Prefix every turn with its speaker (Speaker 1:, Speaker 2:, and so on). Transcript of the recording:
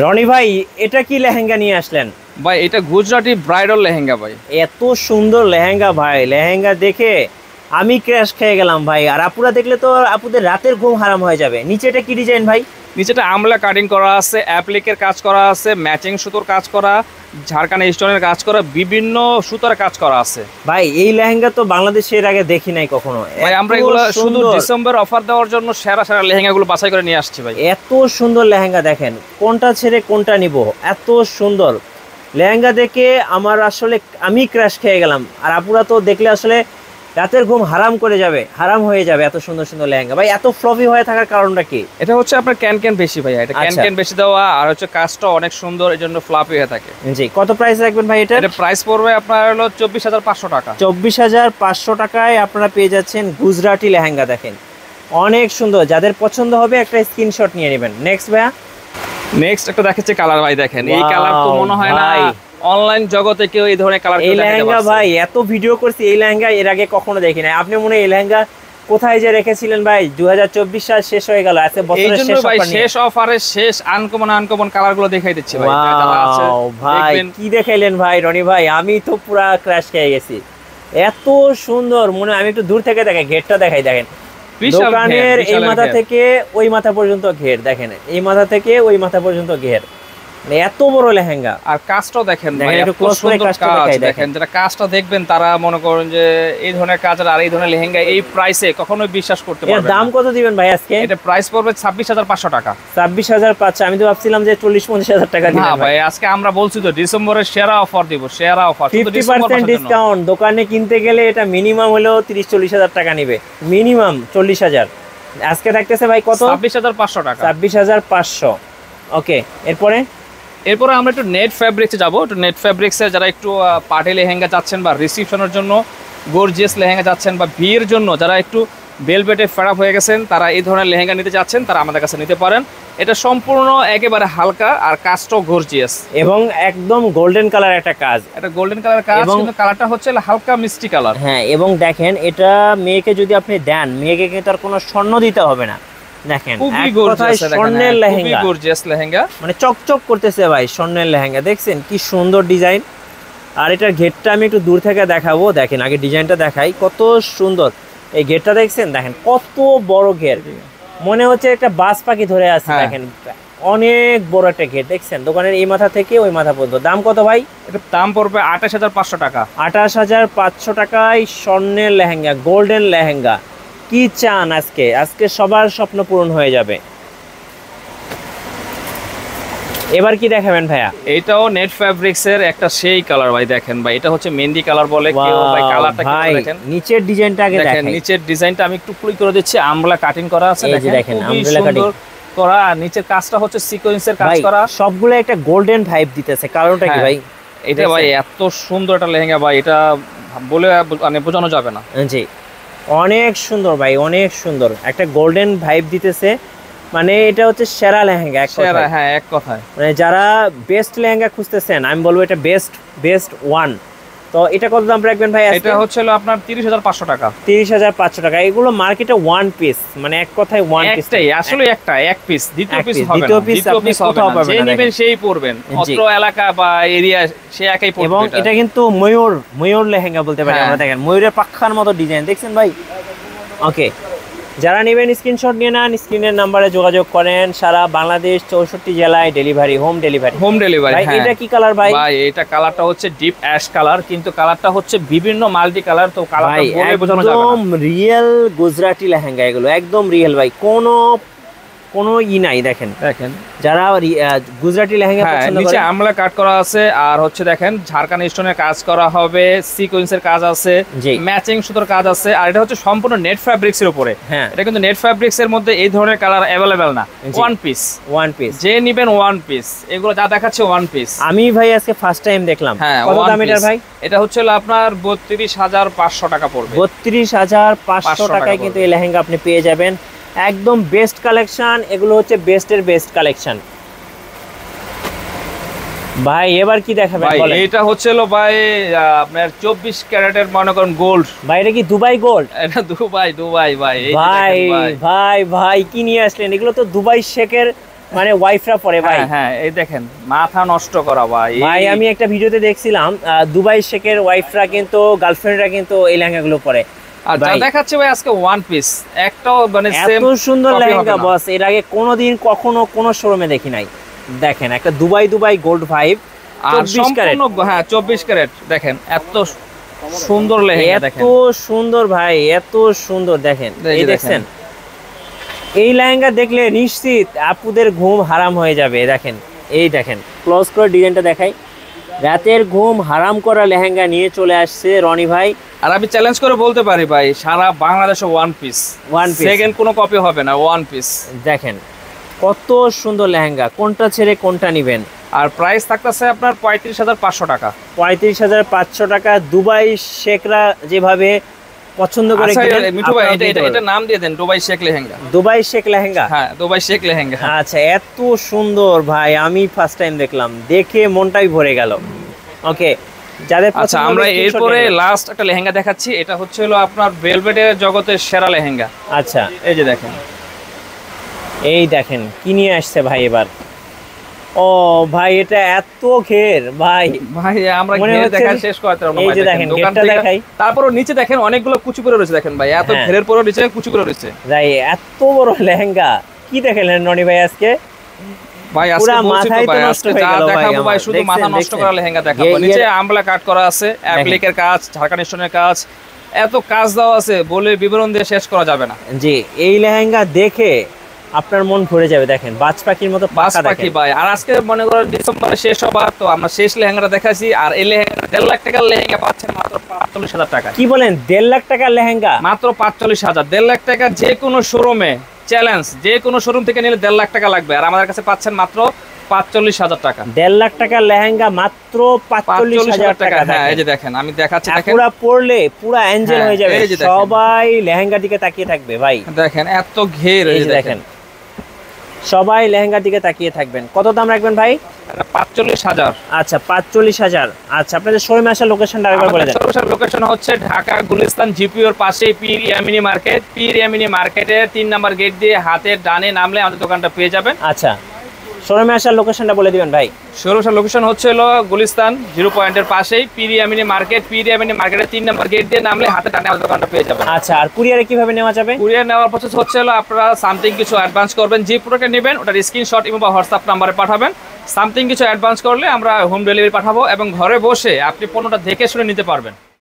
Speaker 1: রনি ভাই, এটা কি লেহেঙ্গা নিয়ে আসলেন?
Speaker 2: ভাই এটা গুজরাটি ব্রাইডাল লেহেঙ্গা ভাই।
Speaker 1: এত সুন্দর লেহেঙ্গা ভাই, লেহেঙ্গা দেখে আমি ক্র্যাশ খেয়ে গেলাম ভাই। আর আপুরা দেখলে তো আপুদের রাতের ঘুম হারাম হয়ে যাবে। নিচে এটা কি ডিজাইন ভাই?
Speaker 2: নিচেটা আমলা কাটিং করা আছে, অ্যাপ্লিকের কাজ করা আছে, ম্যাচিং সুতোর কাজ করা, ঝাড়খানা স্টোনের কাজ করা, বিভিন্ন সুতার কাজ করা আছে
Speaker 1: ভাই। এই লেহেঙ্গা তো বাংলাদেশে এর আগে দেখি নাই কখনো।
Speaker 2: ভাই আমরা এগুলো শুধু ডিসেম্বর অফার দেওয়ার জন্য সেরা সেরা লেহেঙ্গাগুলো বাছাই করে নিয়ে আসছি ভাই।
Speaker 1: এত সুন্দর লেহেঙ্গা দেখেন, কোনটা ছেড়ে কোনটা নিব। এত সুন্দর লেহেঙ্গা দেখে আমার আসলে আমি ক্র্যাশ খেয়ে গেলাম। আর আপুরা তো দেখলে আসলে রাতের ঘুম হারাম হয়ে যাবে। এত সুন্দর সুন্দর লেহেঙ্গা ভাই। এত ফ্লফি হয়ে থাকার কারণটা কি?
Speaker 2: এটা হচ্ছে আপনার ক্যান বেশি ভাই, এটা ক্যান বেশি দেওয়া, আর হচ্ছে কাজটা অনেক সুন্দর, এই জন্য ফ্লাফি হয়ে থাকে।
Speaker 1: জি, কত প্রাইস রাখবেন ভাই? এটা
Speaker 2: প্রাইস পড়বে আপনার হলো 24,500 টাকা।
Speaker 1: 24,500 টাকায় আপনারা পেয়ে যাচ্ছেন গুজরাটি লেহেঙ্গা। দেখেন অনেক সুন্দর, যাদের পছন্দ হবে একটা স্ক্রিনশট নিয়ে নেবেন। নেক্সট ভাইয়া,
Speaker 2: নেক্সট একটা দেখাচ্ছি কালার ভাই। দেখেন এই কালার তো মনে হয় না অনলাইন জগতে কেউ এই ধরনের কালার
Speaker 1: এই লেহেঙ্গা ভাই এত ভিডিও করছি, এই লেহেঙ্গা এর আগে কখনো দেখি নাই। আপনি মনে হয় এই লেহেঙ্গা কোথায় যে রেখেছিলেন ভাই? 2024 সাল শেষ হয়ে গেল, আজকে বছরের শেষ অফার,
Speaker 2: শেষ অফারের শেষ আনকমন কালারগুলো দেখাই দিচ্ছি ভাই।
Speaker 1: ভাই কি দেখাইলেন ভাই রনি ভাই, আমি তো পুরা ক্র্যাশ খেয়ে গেছি। এত সুন্দর, মনে আমি একটু দূর থেকে দেখাই, ঘেরটা দেখাই। দেখেন দোকানের এই মাথা থেকে ওই মাথা পর্যন্ত ঘের, দেখেন এই মাথা থেকে ওই মাথা পর্যন্ত ঘের, এত বড় লেহেঙ্গা। আর
Speaker 2: কাজটাও দেখেন দেখেন, যারা কাজটা দেখবেন তারা মনে করেন যে এই ধরনের কাজ আর এই ধরনের লেহেঙ্গা এই প্রাইসে কখনোই বিশ্বাস করতে পারবেন না।
Speaker 1: দাম কত দিবেন ভাই আজকে?
Speaker 2: এটা প্রাইস পড়বে 26,500 টাকা।
Speaker 1: 26,500? আমি তো ভাবছিলাম যে 40-50,000 টাকা দিবেন।
Speaker 2: না ভাই, আজকে আমরা বলছি তো ডিসেম্বরের সেরা অফার দিব, সেরা অফার
Speaker 1: 50% ডিসকাউন্ট। দোকানে কিনতে গেলে এটা মিনিমাম হলো 30-40,000 টাকা নিবে, মিনিমাম 40,000। আজকে থাকতেছে ভাই কত?
Speaker 2: 26,500 টাকা।
Speaker 1: 26,500। ওকে,
Speaker 2: এরপরে আমরা একটু নেট ফ্যাব্রিক্সে যাবো। একটু নেট ফ্যাব্রিক্সে যারা একটু পার্টি লেহেঙ্গা চাচ্ছেন, বা রিসিপশনের জন্য গর্জিয়াস লেহেঙ্গা চাচ্ছেন, বা বিয়ের জন্য যারা একটু বেলভেটে ফেড আপ হয়ে গেছেন, তারা এই ধরনের লেহেঙ্গা নিতে চাচ্ছেন, তারা আমাদের কাছে নিতে পারেন। এটা সম্পূর্ণ একেবারে হালকা আর কাজটাও গর্জিয়াস
Speaker 1: এবং একদম গোল্ডেন কালার একটা কাজ।
Speaker 2: এটা গোল্ডেন কালার কাজ, কিন্তু কালারটা হচ্ছে হালকা মিষ্টি কালার।
Speaker 1: হ্যাঁ, এবং দেখেন এটা মেয়েকে যদি আপনি দেন, মেয়েকে কিন্তু আর কোনো স্বর্ণ দিতে হবে না। দেখেন স্বর্ণের লেহেঙ্গা,
Speaker 2: গর্জিয়াস লেহেঙ্গা,
Speaker 1: মানে চকচক করতেছে ভাই স্বর্ণের লেহেঙ্গা। দেখছেন কি সুন্দর ডিজাইন। আর এটার ঘেরটা আমি একটু দূর থেকে দেখাবো। দেখেন আগে ডিজাইনটা দেখাই, কত সুন্দর এই ঘেরটা। দেখছেন দেখেন কত বড় ঘের, মনে হচ্ছে একটা বাস পাখি ধরে আছে। দেখেন অনেক বড় একটা ঘের। দেখছেন দোকানের এই মাথা থেকে ওই মাথা পর্যন্ত। দাম কত ভাই?
Speaker 2: এটা দাম পড়বে 28,500 টাকা।
Speaker 1: 28,500 টাকায় স্বর্ণের লেহেঙ্গা, গোল্ডেন লেহেঙ্গা। কি চান আজকে সবার স্বপ্ন পূরণ হয়ে যাবে। এবার কি দেখাবেন ভাইয়া?
Speaker 2: এটাও নেট ফ্যাব্রিক্স এর একটা সেই কালার ভাই। দেখেন ভাই, এটা হচ্ছে মেহেন্দি কালার বলে কেউ ভাই। কালারটা কি দেখেন,
Speaker 1: নিচের ডিজাইনটা আগে দেখেন।
Speaker 2: নিচের ডিজাইনটা আমি একটু ক্লিক করে দিচ্ছি। আমলা কাটিং করা আছে,
Speaker 1: দেখেন আমলা কাটিং
Speaker 2: করা। আর নিচের কাজটা হচ্ছে সিকোয়েন্সের কাজ করা।
Speaker 1: সবগুলো একটা গোল্ডেন ভাইব দিতেছে। কারণটা কি ভাই?
Speaker 2: এটা ভাই এত সুন্দর একটা লেহেঙ্গা ভাই, এটা বলে মানে বোঝানো যাবে না।
Speaker 1: জি, অনেক সুন্দর ভাই, অনেক সুন্দর একটা গোল্ডেন ভাইব দিতেছে। মানে এটা হচ্ছে সেরা লেহেঙ্গা এক কথায়।
Speaker 2: হ্যাঁ, এক কথায়।
Speaker 1: মানে যারা বেস্ট লেহেঙ্গা খুঁজতেছেন, আমি বলবো এটা বেস্ট ওয়ান। তো এটা কত দাম রাখবেন ভাই?
Speaker 2: এটা হচ্ছে আপনার 30,500 টাকা।
Speaker 1: 30,500 টাকা। এগুলো মার্কেটে ওয়ান পিস, মানে এক কথায় ওয়ান পিস।
Speaker 2: আসলে এক পিস, দ্বিতীয় পিস হবে না।
Speaker 1: দ্বিতীয় পিস আপনি কোথাও পাবেন না।
Speaker 2: যে নেবেন সেই পরবেন, অত্র এলাকা বা এরিয়া সে একই পরবে।
Speaker 1: এবং এটা কিন্তু ময়ূর লেহেঙ্গা বলতে পারি আমরা। দেখেন ময়ূরের পাখার মতো ডিজাইন, দেখছেন ভাই? ওকে, যারা নেবেন স্ক্রিনশট নিয়ে নেন, স্ক্রিনের নাম্বারে যোগাযোগ করেন। সারা বাংলাদেশ 64 জেলায় ডেলিভারি, হোম ডেলিভারি। এটা কি কালার ভাই?
Speaker 2: ভাই এটা কালারটা হচ্ছে ডিপ অ্যাশ কালার, কিন্তু কালারটা হচ্ছে বিভিন্ন মাল্টি কালার। তো কালারটা বলে বোঝানো যাবে না।
Speaker 1: একদম রিয়েল গুজরাটি লেহেঙ্গা এগুলো, একদম রিয়েল ভাই, কোনো নাই। দেখেন যারা গুজরাটি লেহেঙ্গা পছন্দ করেন,
Speaker 2: নিচে আমলা কাট করা আছে, আর হচ্ছে দেখেন ঝাড়খানা স্টোনের কাজ করা হবে, সিকোয়েন্সের কাজ আছে, ম্যাচিং সুতোর কাজ আছে। আর এটা হচ্ছে সম্পূর্ণ নেট ফ্যাব্রিক্স এর উপরে। এটা কিন্তু নেট ফ্যাব্রিক্স এর মধ্যে এই ধরনের কালার अवेलेबल না। ওয়ান পিস যে নেবেন ওয়ান পিস। এগুলো যা দেখাচ্ছে ওয়ান পিস।
Speaker 1: আমি ভাই আজকে ফার্স্ট টাইম দেখলাম। কত দাম এটার ভাই?
Speaker 2: এটা হচ্ছে আপনার 32,500 টাকা পড়বে।
Speaker 1: 32,500 টাকায় কিন্তু এই লেহেঙ্গা আপনি পেয়ে যাবেন। একদম বেস্ট কালেকশন, এগুলো হচ্ছে বেস্টের বেস্ট কালেকশন ভাই। এবার কি দেখাবেন বলেন?
Speaker 2: এটা হচ্ছে ভাই আপনার 24 ক্যারেটের মনে করেন গোল্ড
Speaker 1: ভাই। এটা কি দুবাই গোল্ড?
Speaker 2: এটা দুবাই ভাই।
Speaker 1: ভাই কি নিয়ে আসলেন? এগুলো তো দুবাই শেখের মানে ওয়াইফরা পরে ভাই।
Speaker 2: হ্যাঁ হ্যাঁ, এই দেখেন মাথা নষ্ট করা ভাই।
Speaker 1: ভাই আমি একটা ভিডিওতে দেখছিলাম দুবাই শেখের ওয়াইফরা কিন্তু গার্লফ্রেন্ডরা কিন্তু এই লেহেঙ্গাগুলো পরে।
Speaker 2: আর যা দেখাচ্ছে ভাই আজকে ওয়ান পিস, একটাও মানে সেম
Speaker 1: এত সুন্দর লেহেঙ্গা বস এর আগে কোনোদিন কখনো কোনো শোরুমে দেখি নাই। দেখেন একটা দুবাই গোল্ড ভাইব, 24 ক্যারেট।
Speaker 2: হ্যাঁ 24 ক্যারেট। দেখেন এত সুন্দর লেহেঙ্গা, দেখেন
Speaker 1: এত সুন্দর ভাই, এত সুন্দর। দেখেন এই দেখছেন, এই লেহেঙ্গা দেখলে নিশ্চিত আপুদের ঘুম হারাম হয়ে যাবে। দেখেন এই দেখেন ক্লোজ করে ডিজাইনটা দেখাই। রাতের ঘুম হারাম করা লেহেঙ্গা নিয়ে চলে আসছে রনি ভাই।
Speaker 2: আর আমি চ্যালেঞ্জ করে বলতে পারি ভাই, সারা বাংলাদেশে ওয়ান পিস, সেকেন্ড কোনো কপি হবে না, ওয়ান পিস।
Speaker 1: দেখেন কত সুন্দর লেহেঙ্গা, কোনটা ছেড়ে কোনটা নিবেন।
Speaker 2: আর প্রাইস থাকতেছে আপনার 35,500 টাকা।
Speaker 1: 35,500 টাকা। দুবাই শেখরা যেভাবে পছন্দ করে
Speaker 2: মিঠু ভাই, এটা নাম দিয়ে দেন, দুবাই শেখ লেহেঙ্গা।
Speaker 1: দুবাই শেখ লেহেঙ্গা,
Speaker 2: হ্যাঁ দুবাই শেখ লেহেঙ্গা।
Speaker 1: আচ্ছা এত সুন্দর ভাই, আমি ফার্স্ট টাইম দেখলাম, দেখে মনটাই ভরে গেল। ওকে যাদের
Speaker 2: আচ্ছা, আমরা এরপরে লাস্ট একটা লেহেঙ্গা দেখাচ্ছি। এটা হচ্ছে হলো আপনার ভেলভেটের জগতের সেরা লেহেঙ্গা।
Speaker 1: আচ্ছা
Speaker 2: এই যে দেখেন,
Speaker 1: এই দেখেন কি নিয়ে আসছে ভাই এবার। ও ভাই এটা এত ঘের ভাই,
Speaker 2: আমরা ঘের দেখা শেষ করতে পারবো না।
Speaker 1: এই যে দেখেন ঘেরটা দেখাই।
Speaker 2: তারপরও নিচে দেখেন অনেকগুলো কুচি করে রয়েছে। দেখেন ভাই এত ঘেরের পরেও নিচে কুচি করে রয়েছে
Speaker 1: ভাই। এত বড় লেহেঙ্গা কি দেখলেন রনি ভাই আজকে?
Speaker 2: ভাই আজকে বলছি তো ভাই, আজকে যা দেখাবো ভাই শুধু মাথা নষ্ট করা লেহেঙ্গা দেখাবো। নিচে আমলা কাট করা আছে, অ্যাপ্লিকের কাজ, ঝাড়খান স্টোনের কাজ, এত কাজ দেওয়া আছে, বলে বিবরণ দিয়ে শেষ করা যাবে না।
Speaker 1: জি এই লেহেঙ্গা দেখে আপনার মন ভরে যাবে। দেখেন বাজ পাখির মতো পাখা
Speaker 2: পাখি ভাই। আর আজকে মনে করেন ডিসেম্বরে শেষ হবার, তো আমরা শেষ লেহেঙ্গাটা দেখাচ্ছি। আর এই লেহেঙ্গা 1.5 লাখ টাকার লেহেঙ্গা পাচ্ছেন মাত্র 45,000 টাকা।
Speaker 1: কি বলেন 1.5 লাখ টাকার লেহেঙ্গা
Speaker 2: মাত্র 45,000? 1.5 লাখ টাকা যে কোনো শোরুমে চ্যালেঞ্জ, যে কোনো শোরুম থেকে নিলে 1.5 লাখ টাকা লাগবে, আর আমাদের কাছে পাচ্ছেন মাত্র 45,000 টাকা।
Speaker 1: 1.5 লাখ টাকার লেহেঙ্গা মাত্র 45,000 টাকা।
Speaker 2: হ্যাঁ এই যে দেখেন, আমি দেখাচ্ছি, দেখেন
Speaker 1: পুরো পরলে পুরো অ্যাঞ্জেল হয়ে যাবে, সবাই লেহেঙ্গার দিকে তাকিয়ে থাকবে ভাই।
Speaker 2: দেখেন এত ঘের, এই যে দেখেন
Speaker 1: সবাই লেহেঙ্গার দিকে তাকিয়ে থাকবেন। কত দাম রাখবেন ভাই?
Speaker 2: 45,000।
Speaker 1: আচ্ছা 45,000। আচ্ছা আপনাদের শোরুমে আসার লোকেশনটা আরেকবার বলে দেন।
Speaker 2: শোরুমের লোকেশন হচ্ছে ঢাকা গুলিস্তান জিপিওর পাশেই পীর ইয়ামিনী মার্কেট। পীর ইয়ামিনী মার্কেটের 3 নাম্বার গেট দিয়ে হাতের ডানে নামলে আমাদের দোকানটা পেয়ে যাবেন।
Speaker 1: আচ্ছা শোরুমে আসার লোকেশনটা বলে দিবেন ভাই।
Speaker 2: শোরুমের লোকেশন হচ্ছে হলো গুলিস্তান 0 পয়েন্টের পাশেই পীর ইয়ামিনী মার্কেট। পীর ইয়ামিনী মার্কেটের 3 নাম্বার গেট দিয়ে নামলে হাতে ডানে আমাদের দোকানটা পেয়ে যাবেন।
Speaker 1: আচ্ছা আর কুরিয়ারে কিভাবে নেওয়া যাবে?
Speaker 2: কুরিয়ার নেওয়ার প্রসেস হচ্ছে হলো আপনারা সামথিং কিছু অ্যাডভান্স করবেন, যে প্রোডাক্ট নেবেন ওটার স্ক্রিনশট বা হোয়াটসঅ্যাপ নাম্বারে পাঠাবেন। সামথিং কিছু অ্যাডভান্স করলে আমরা হোম ডেলিভারি পাঠাবো এবং ঘরে বসে আপনি পণ্যটা দেখে শুনে নিতে পারবেন।